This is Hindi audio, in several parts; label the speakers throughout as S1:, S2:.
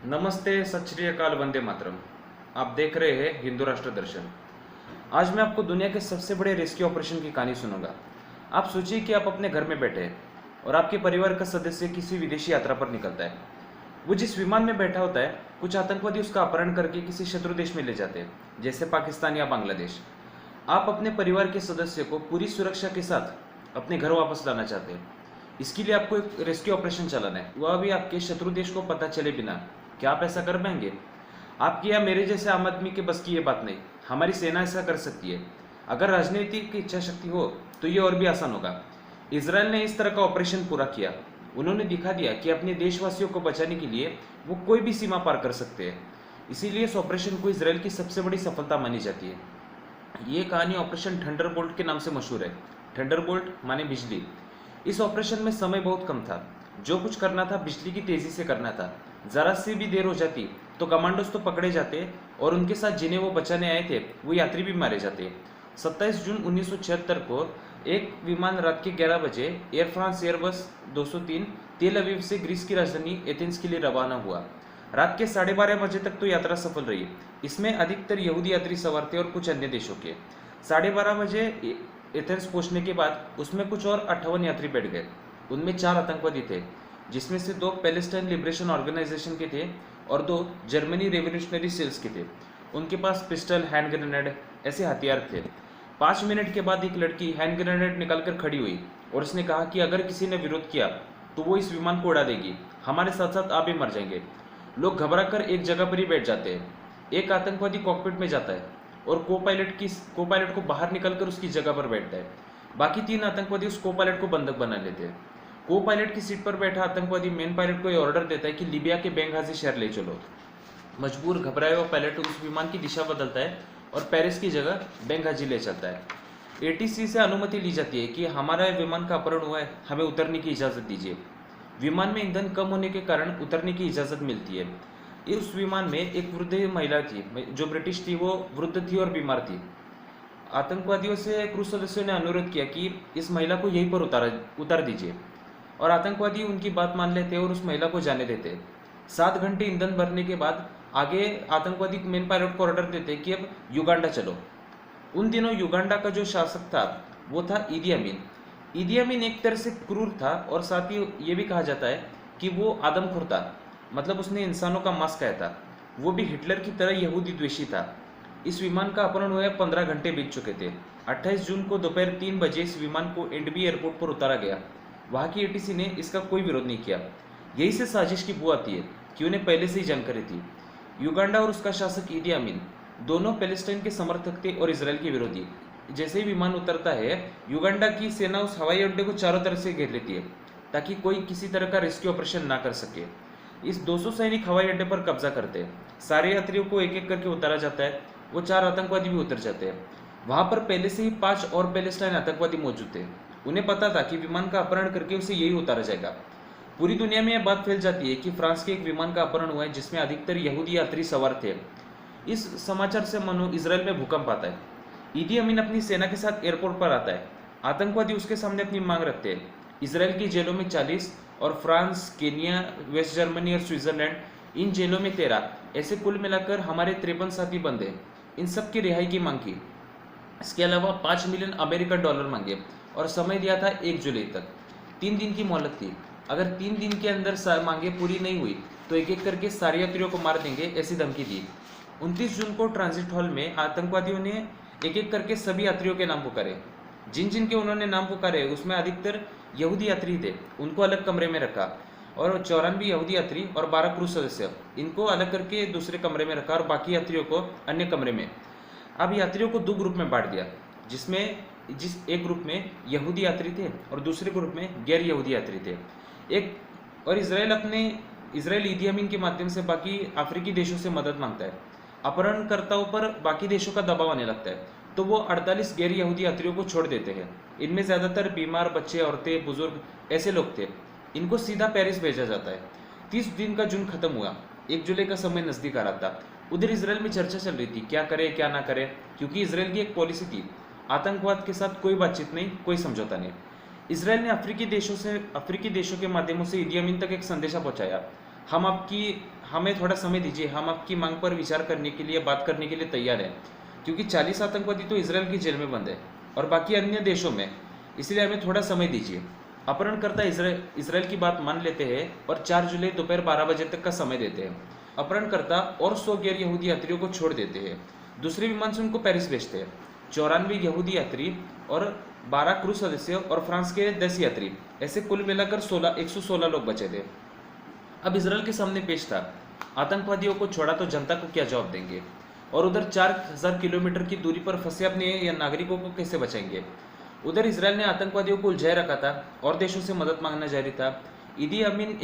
S1: नमस्ते, सत श्री अकाल, वंदे मातरम। आप देख रहे हैं हिंदू राष्ट्र दर्शन। आज मैं आपको दुनिया के सबसे बड़े रेस्क्यू ऑपरेशन की कहानी सुनाऊंगा। आप सोचिए कि आप अपने घर में बैठे हैं और आपके परिवार का सदस्य किसी विदेशी यात्रा पर निकलता है। वो जिस विमान में बैठा होता है, कुछ आतंकवादी उसका अपहरण करके किसी शत्रु देश में ले जाते हैं, जैसे पाकिस्तान या बांग्लादेश। आप अपने परिवार के सदस्य को पूरी सुरक्षा के साथ अपने घर वापस लाना चाहते हैं। इसके लिए आपको एक रेस्क्यू ऑपरेशन चलाना है, वह भी आपके शत्रु देश को पता चले बिना। क्या आप ऐसा कर पाएंगे? आपके या मेरे जैसे आम आदमी के बस की ये बात नहीं। हमारी सेना ऐसा कर सकती है। अगर राजनीतिक इच्छा शक्ति हो तो ये और भी आसान होगा। इसराइल ने इस तरह का ऑपरेशन पूरा किया। उन्होंने दिखा दिया कि अपने देशवासियों को बचाने के लिए वो कोई भी सीमा पार कर सकते हैं। इसीलिए इस ऑपरेशन को इसराइल की सबसे बड़ी सफलता मानी जाती है। ये कहानी ऑपरेशन थंडरबोल्ट के नाम से मशहूर है। थंडरबोल्ट माने बिजली। इस ऑपरेशन में समय बहुत कम था। जो कुछ करना था बिजली की तेजी से करना था। जरा सी भी देर हो जाती तो कमांडोज तो पकड़े जाते और उनके साथ जिन्हें वो बचाने आए थे वो यात्री भी मारे जाते। 27 जून 1976 को एक विमान रात के 11 बजे एयर फ्रांस एयरबस 203 तेल अवीव से ग्रीस की राजधानी एथेंस के लिए रवाना हुआ। रात के 12:30 बजे तक तो यात्रा सफल रही। इसमें अधिकतर यहूदी यात्री सवार थे और कुछ अन्य देशों के। 12:30 बजे एथेंस पहुंचने के बाद उसमें कुछ और 58 यात्री बैठ गए। उनमें 4 आतंकवादी थे, जिसमें से 2 पैलेस्टाइन लिबरेशन ऑर्गेनाइजेशन के थे और 2 जर्मनी रेवोल्यूशनरी सेल्स के थे। उनके पास पिस्टल, हैंड ग्रेनेड ऐसे हथियार थे। 5 मिनट के बाद एक लड़की हैंड ग्रेनेड निकालकर खड़ी हुई और उसने कहा कि अगर किसी ने विरोध किया तो वो इस विमान को उड़ा देगी। हमारे साथ साथ आप भी मर जाएंगे। लोग घबराकर एक जगह पर ही बैठ जाते हैं। एक आतंकवादी कॉकपिट में जाता है और को पायलट को बाहर निकलकर उसकी जगह पर बैठता है। बाकी 3 आतंकवादी उस को पायलट को बंधक बना लेते हैं। को पायलट की सीट पर बैठा आतंकवादी मेन पायलट को यह ऑर्डर देता है कि लीबिया के बेंगाजी शहर ले चलो। मजबूर घबराया हुआ पायलट उस विमान की दिशा बदलता है और पेरिस की जगह बेंगाजी ले चलता है। एटीसी से अनुमति ली जाती है कि हमारा विमान का अपहरण हुआ है, हमें उतरने की इजाज़त दीजिए। विमान में ईंधन कम होने के कारण उतरने की इजाज़त मिलती है। उस विमान में एक वृद्ध महिला थी, जो ब्रिटिश थी। वो वृद्ध थी और बीमार थी। आतंकवादियों से क्रू सदस्यों ने अनुरोध किया कि इस महिला को यहीं पर उतार दीजिए, और आतंकवादी उनकी बात मान लेते और उस महिला को जाने देते। 7 घंटे ईंधन भरने के बाद आगे आतंकवादी मेन पायलट को ऑर्डर देते कि अब युगांडा चलो। उन दिनों युगांडा का जो शासक था वो था ईदी अमीन। ईदी अमीन एक तरह से क्रूर था और साथ ही ये भी कहा जाता है कि वो आदमखोर था, मतलब उसने इंसानों का मांस खाया था। वो भी हिटलर की तरह यहूदी द्वेषी था। इस विमान का अपहरण हुए 15 घंटे बीत चुके थे। 28 जून को दोपहर 3 बजे इस विमान को एंडबी एयरपोर्ट पर उतारा गया। वहाँ की एटीसी ने इसका कोई विरोध नहीं किया। यही से साजिश की बू आती है कि उन्हें पहले से ही जानकारी थी। युगांडा और उसका शासक ईदी अमीन दोनों पैलेस्टाइन के समर्थक थे और इसराइल के विरोधी। जैसे ही विमान उतरता है, युगांडा की सेना उस हवाई अड्डे को चारों तरफ से घेर लेती है ताकि कोई किसी तरह का रेस्क्यू ऑपरेशन ना कर सके। इस 200 सैनिक हवाई अड्डे पर कब्जा करते हैं। सारे यात्रियों को एक एक करके उतारा जाता है। वो 4 आतंकवादी भी उतर जाते हैं। वहाँ पर पहले से ही 5 और पैलेस्टाइन आतंकवादी मौजूद थे। उन्हें पता था कि विमान का अपहरण करके उसे यही उतारा जाएगा। पूरी दुनिया में यह बात फैल जाती है कि फ्रांस के एक विमान का अपहरण हुआ है जिसमें अधिकतर यहूदी यात्री सवार थे। इस समाचार से मानो इसराइल में भूकंप आता है। ईदी अमीन अपनी सेना के साथ एयरपोर्ट पर आता है। आतंकवादी उसके सामने अपनी मांग रखते हैं। इसराइल की जेलों में 40 और फ्रांस, केनिया, वेस्ट जर्मनी और स्विट्जरलैंड, इन जेलों में 13, ऐसे कुल मिलाकर हमारे 53 साथी बंद हैं। इन सब की रिहाई की मांग की। इसके अलावा 5 मिलियन अमेरिकन डॉलर मांगे और समय दिया था 1 जुलाई तक। 3 दिन की मोहलत थी। अगर 3 दिन के अंदर मांगे पूरी नहीं हुई तो एक एक करके सारे यात्रियों को मार देंगे, ऐसी धमकी दी। 29 जून को ट्रांजिट हॉल में आतंकवादियों ने एक एक करके सभी यात्रियों के नाम पुकारे। जिन जिन के उन्होंने नाम पुकारे उसमें अधिकतर यहूदी यात्री थे। उनको अलग कमरे में रखा और 94 यहूदी यात्री और 12 क्रू सदस्य, इनको अलग करके दूसरे कमरे में रखा और बाकी यात्रियों को अन्य कमरे में। अब यात्रियों को 2 ग्रुप में बांट दिया, जिस एक ग्रुप में यहूदी यात्री थे और दूसरे ग्रुप में गैर यहूदी यात्री थे। इसराइल ईदी अमीन के माध्यम से बाकी अफ्रीकी देशों से मदद मांगता है। अपहरणकर्ताओं पर बाकी देशों का दबाव आने लगता है तो वो 48 गैर यहूदी यात्रियों को छोड़ देते हैं। इनमें ज़्यादातर बीमार, बच्चे, औरतें, बुजुर्ग ऐसे लोग थे। इनको सीधा पेरिस भेजा जाता है। 30 दिन का जून खत्म हुआ। 1 जुलाई का समय नज़दीक आ रहा था। उधर इसराइल में चर्चा चल रही थी क्या करे क्या ना करे, क्योंकि इसराइल की एक पॉलिसी थी, आतंकवाद के साथ कोई बातचीत नहीं, कोई समझौता नहीं। इसराइल ने अफ्रीकी देशों के माध्यमों से ईदी अमीन तक एक संदेशा पहुंचाया। हमें थोड़ा समय दीजिए, हम आपकी मांग पर विचार करने के लिए, बात करने के लिए तैयार हैं, क्योंकि 40 आतंकवादी तो इसराइल की जेल में बंद है और बाकी अन्य देशों में, इसलिए हमें थोड़ा समय दीजिए। अपहरणकर्ता इसराइल की बात मान लेते हैं और 4 जुलाई दोपहर 12 बजे तक का समय देते हैं। अपहरणकर्ता और 100 गैर यहूदी यात्रियों को छोड़ देते हैं। दूसरे विमान से उनको पेरिस भेजते हैं। 94 यहूदी यात्री और 12 क्रू सदस्य और फ्रांस के 10 यात्री, ऐसे कुल मिलाकर 116 लोग बचे थे। अब इसराइल के सामने पेश था, आतंकवादियों को छोड़ा तो जनता को क्या जवाब देंगे, और उधर 4000 किलोमीटर की दूरी पर फंसे अपने या नागरिकों को कैसे बचाएंगे। उधर इसराइल ने आतंकवादियों को उलझाए रखा था और देशों से मदद मांगना जारी था। ईदी अमीन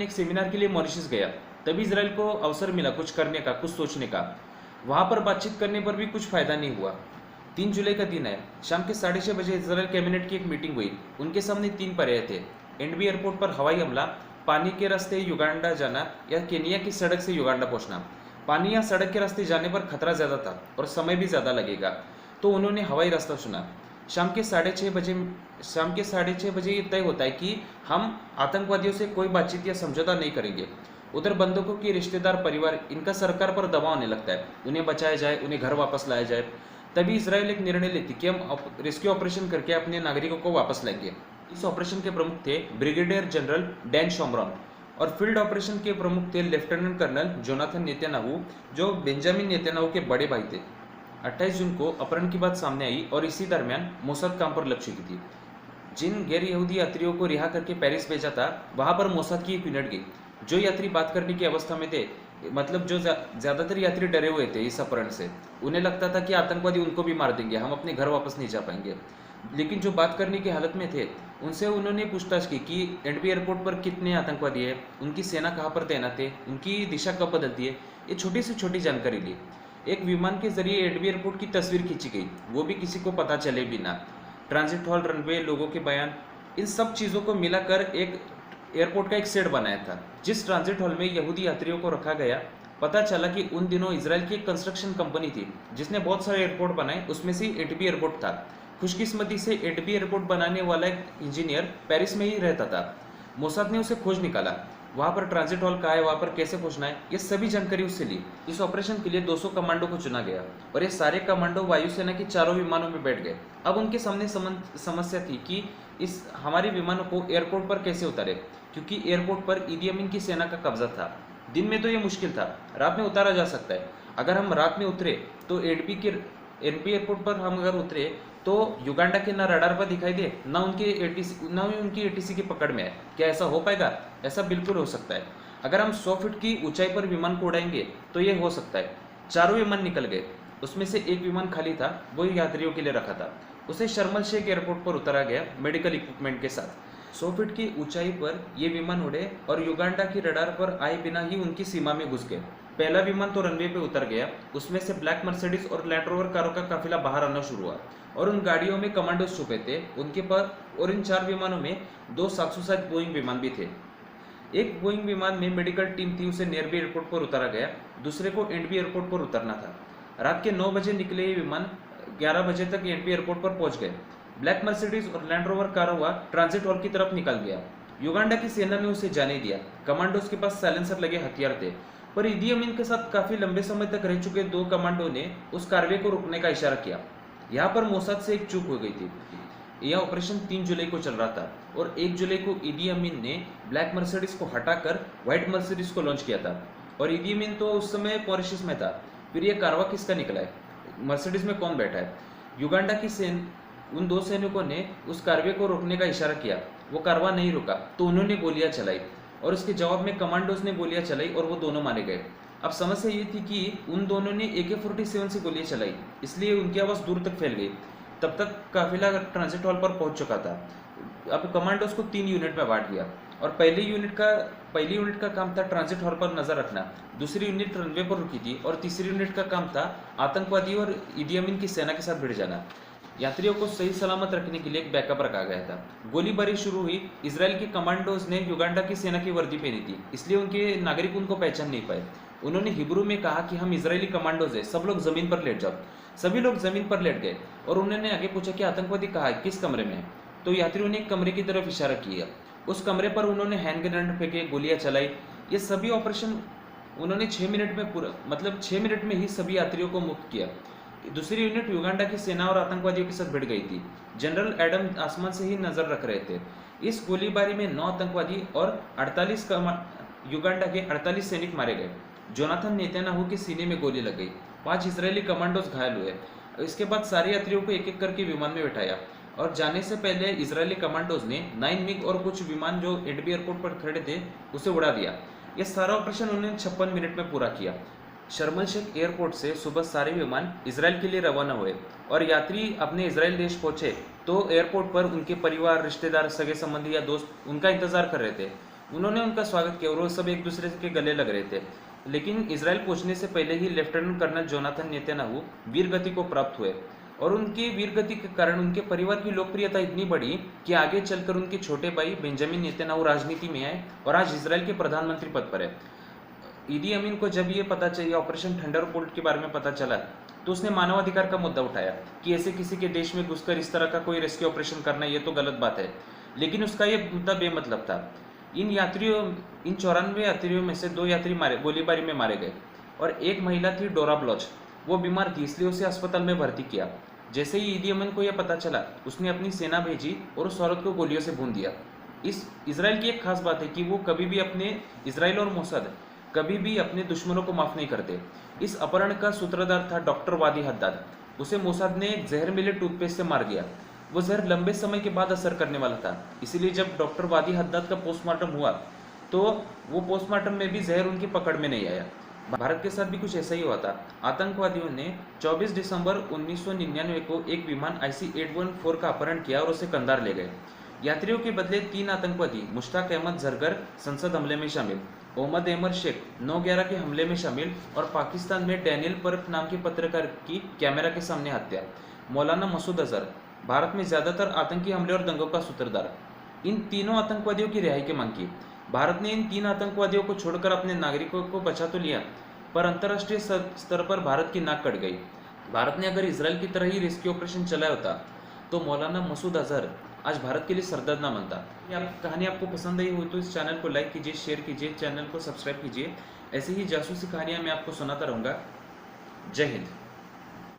S1: एक सेमिनार के लिए मॉरिशस गया, तभी इसराइल को अवसर मिला कुछ करने का, कुछ सोचने का। वहां पर बातचीत करने पर भी कुछ फायदा नहीं हुआ। 3 जुलाई का दिन है, शाम के 6:30 बजे इसराइल कैबिनेट की एक मीटिंग हुई। उनके सामने 3 पर्याय थे: एनबी एयरपोर्ट पर हवाई हमला, पानी के रास्ते युगांडा जाना या केनिया की सड़क से युगांडा पहुंचना। पानी या सड़क के रास्ते जाने पर खतरा ज्यादा था और समय भी ज्यादा लगेगा, तो उन्होंने हवाई रास्ता चुना। शाम के 6:30 बजे ये तय होता है कि हम आतंकवादियों से कोई बातचीत या समझौता नहीं करेंगे। उधर बंधकों के रिश्तेदार, परिवार, इनका सरकार पर दबाव आने लगता है, उन्हें बचाया जाए, उन्हें घर वापस लाया जाए। तभी इसराइल एक निर्णय लेती कि हम रेस्क्यू ऑपरेशन करके अपने नागरिकों को वापस लाएंगे। इस ऑपरेशन के प्रमुख थे ब्रिगेडियर जनरल डैन शॉमरॉन और फील्ड ऑपरेशन के प्रमुख थे लेफ्टिनेंट कर्नल जोनाथन नेतन्याहू, जो बेंजामिन नेतन्याहू के बड़े भाई थे। 28 जून को अपहरण की बात सामने आई और इसी दरमियान मोसाद काम पर लग चुकी थी। जिन गैर यहूदी यात्रियों को रिहा करके पेरिस भेजा था, वहां पर मोसाद की एक यूनिट गई। जो यात्री बात करने की अवस्था में थे, मतलब जो ज्यादातर यात्री डरे हुए थे इस अपहरण से, उन्हें लगता था कि आतंकवादी उनको भी मार देंगे, हम अपने घर वापस नहीं जा पाएंगे। लेकिन जो बात करने की हालत में थे, उनसे उन्होंने पूछताछ की कि एनबी एयरपोर्ट पर कितने आतंकवादी है, उनकी सेना कहाँ पर तैनात है, उनकी दिशा कब बदलती है। ये छोटी से छोटी जानकारी ली। एक विमान के जरिए एनबी एयरपोर्ट की तस्वीर खींची गई, वो भी किसी को पता चले बिना। ट्रांजिट हॉल, रनवे, लोगों के बयान, इन सब चीज़ों को मिलाकर एक एयरपोर्ट का एक सेट बनाया था। जिस ट्रांजिट हॉल में यहूदी यात्रियों को रखा गया, पता चला कि उन दिनों इसराइल की एक कंस्ट्रक्शन कंपनी थी जिसने बहुत सारे एयरपोर्ट बनाए, उसमें से एटबी एयरपोर्ट था। खुशकिस्मती से एटबी एयरपोर्ट बनाने वाला एक इंजीनियर पेरिस में ही रहता था। मोसाद ने उसे खोज निकाला, वहाँ पर ट्रांजिट हॉल कहाँ है, वहाँ पर कैसे पहुँचना है, ये सभी जानकारी उससे ली। इस ऑपरेशन के लिए 200 कमांडो को चुना गया और ये सारे कमांडो वायुसेना के 4 विमानों में बैठ गए। अब उनके सामने समस्या थी कि इस हमारे विमानों को एयरपोर्ट पर कैसे उतारे, क्योंकि एयरपोर्ट पर ईदी अमीन की सेना का कब्जा था। दिन में तो ये मुश्किल था, रात में उतारा जा सकता है। अगर हम रात में उतरे तो एनपी एयरपोर्ट पर हम अगर उतरे तो युगांडा के ना रडार पर दिखाई दे, ना उनकी एटीसी की पकड़ में है। क्या ऐसा हो पाएगा? ऐसा बिल्कुल हो सकता है। अगर हम 100 फीट की ऊंचाई पर विमान को उड़ाएंगे तो ये हो सकता है। 4 विमान निकल गए, उसमें से एक विमान खाली था, वो यात्रियों के लिए रखा था। उसे शर्मल शेख एयरपोर्ट पर उतारा गया मेडिकल इक्विपमेंट के साथ। 100 फीट की ऊंचाई पर ये विमान उड़े और युगांडा की रडार पर आए बिना ही उनकी सीमा में घुस गए। पहला विमान तो रनवे पे उतर गया, उसमें से ब्लैक मर्सिडीज और लैंड रोवर कारों का काफिला बाहर आना शुरू हुआ और उन गाड़ियों में कमांडोज छुपे थे उनके पर। और इन 4 विमानों में 2 707 बोइंग विमान भी थे। एक बोइंग विमान में मेडिकल टीम थी, उसे नेरबी एयरपोर्ट पर उतारा गया, दूसरे को एनबी एयरपोर्ट पर उतरना था। रात के 9 बजे निकले ये विमान 11 बजे तक एनबी एयरपोर्ट पर पहुंच गए। ब्लैक मर्सिडीज और लैंड रोवर कार हुआ ट्रांजिट हॉल की तरफ निकल गया। युगांडा की सेना ने उसे जाने दिया। कमांडोज के पास साइलेंसर लगे हथियार थे, पर ईदी अमीन के साथ काफी लंबे समय तक रह चुके 2 कमांडो ने उस कार्रवाई को रोकने का इशारा किया। यहाँ पर मोसाद से एक चूक हो गई थी। यह ऑपरेशन 3 जुलाई को चल रहा था और 1 जुलाई को ईदी अमीन ने ब्लैक मर्सिडीज को हटाकर व्हाइट मर्सिडीज को लॉन्च किया था। और ईदी अमीन तो उस समय मॉरिशस में था। फिर यह कारवा किसका निकला है, मर्सिडीज में कौन बैठा है? युगांडा की उन 2 सैनिकों ने उस कार्रवाई को रोकने का इशारा किया। वो कारवा नहीं रुका तो उन्होंने गोलियां चलाई और उसके जवाब में कमांडोज ने गोलियां चलाई और वो दोनों मारे गए। अब समस्या ये थी कि उन दोनों ने AK-47 से गोलियां चलाई, इसलिए उनकी आवाज़ दूर तक फैल गई। तब तक काफिला ट्रांजिट हॉल पर पहुंच चुका था। अब कमांडोज को 3 यूनिट में बांट दिया और पहली यूनिट का काम था ट्रांजिट हॉल पर नजर रखना, दूसरी यूनिट रनवे पर रुकी थी और तीसरी यूनिट का काम था आतंकवादी और ईदी अमीन की सेना के साथ भिड़ जाना। यात्रियों को सही सलामत रखने के लिए एक बैकअप रखा गया था। गोलीबारी शुरू हुई। इजराइल के कमांडोज ने युगांडा की सेना की वर्दी पहनी थी, इसलिए उनके नागरिक उनको पहचान नहीं पाए। उन्होंने हिब्रू में कहा कि हम इजरायली कमांडोज हैं, सब लोग जमीन पर लेट जाओ। सभी लोग जमीन पर लेट गए और उन्होंने आगे पूछा कि आतंकवादी कहाँ है, किस कमरे में है? तो यात्रियों ने एक कमरे की तरफ इशारा किया। उस कमरे पर उन्होंने हैंड ग्रेनेड फेंके, गोलियां चलाई। ये सभी ऑपरेशन उन्होंने 6 मिनट में पूरा, मतलब 6 मिनट में ही सभी यात्रियों को मुक्त किया। दूसरी यूनिट युगांडा की सेना और आतंकवादियों के साथ भिड़ गई थी। जनरल एडम आसमान से ही नजर रख रहे थे। इस गोलीबारी में 9 आतंकवादी और 48 युगांडा के 48 सैनिक मारे गए। जोनाथन नेतन्याहू के सीने में गोली लग गई। 5 इजरायली कमांडोज घायल हुए। इसके बाद सारे यात्रियों को एक एक करके विमान में बिठाया और जाने से पहले इजरायली कमांडोज ने 9 मिग और कुछ विमान जो एडबी एयरपोर्ट पर खड़े थे उसे उड़ा दिया। यह सारा ऑपरेशन उन्होंने 56 मिनट में पूरा किया। शर्म शेख एयरपोर्ट से सुबह सारे विमान इसराइल के लिए रवाना हुए और यात्री अपने इसराइल देश पहुंचे तो एयरपोर्ट पर उनके परिवार, रिश्तेदार, सगे संबंधी या दोस्त उनका इंतजार कर रहे थे। उन्होंने उनका स्वागत किया और वो सब एक दूसरे के गले लग रहे थे। लेकिन इसराइल पहुंचने से पहले ही लेफ्टिनेंट कर्नल जोनाथन नेतन्याहू वीर गति को प्राप्त हुए और उनकी वीर गति के कारण उनके परिवार की लोकप्रियता इतनी बढ़ी कि आगे चलकर उनके छोटे भाई बेंजामिन नेतन्याहू राजनीति में आए और आज इसराइल के प्रधानमंत्री पद पर है। ईदी अमीन को जब ये पता चला, ऑपरेशन थंडरबोल्ट के बारे में पता चला, तो उसने मानवाधिकार का मुद्दा उठाया कि ऐसे किसी के देश में घुसकर इस तरह का कोई रेस्क्यू ऑपरेशन करना ये तो गलत बात है। लेकिन उसका ये मुद्दा बेमतलब था। इन 94 यात्रियों में से 2 यात्री गोलीबारी में मारे गए और एक महिला थी, डोरा ब्लॉच। वो बीमार थी, इसलिए उसे अस्पताल में भर्ती किया। जैसे ही ईदी अमीन को यह पता चला, उसने अपनी सेना भेजी और उस औरत को गोलियों से भून दिया। इस इसराइल की एक खास बात है कि वो कभी भी इसराइल और मोसाद कभी भी अपने दुश्मनों को माफ नहीं करते। इस अपहरण का सूत्रधार था डॉक्टर वादी हद्दाद। उसे मोसाद ने जहर मिले टूथपेस्ट से मार दिया। वो जहर लंबे समय के बाद असर करने वाला था, इसीलिए जब डॉक्टर वादी हद्दाद का पोस्टमार्टम हुआ तो वो पोस्टमार्टम में भी जहर उनकी पकड़ में नहीं आया। भारत के साथ भी कुछ ऐसा ही हुआ था। आतंकवादियों ने 24 दिसंबर 1999 को एक विमान IC-814 का अपहरण किया और उसे कंधार ले गए। यात्रियों के बदले 3 आतंकवादी मुश्ताक अहमद जरगर संसद हमले में शामिल, मोहम्मद अहमद शेख 9/11 के हमले में शामिल और पाकिस्तान में डैनियल परब नाम के पत्रकार की कैमरा के सामने हत्या, मौलाना मसूद अजहर भारत में ज्यादातर आतंकी हमले और दंगों का सूत्रधार। इन तीनों आतंकवादियों की रिहाई की मांग की। भारत ने इन 3 आतंकवादियों को छोड़कर अपने नागरिकों को बचा तो लिया, पर अंतर्राष्ट्रीय स्तर पर भारत की नाक कट गई। भारत ने अगर इसराइल की तरह ही रेस्क्यू ऑपरेशन चलाया होता तो मौलाना मसूद अजहर आज भारत के लिए सरदर्द ना बनता। कहानी आपको पसंद आई हो तो इस चैनल को लाइक कीजिए, शेयर कीजिए, चैनल को सब्सक्राइब कीजिए। ऐसे ही जासूसी कहानियां मैं आपको सुनाता रहूँगा। जय हिंद।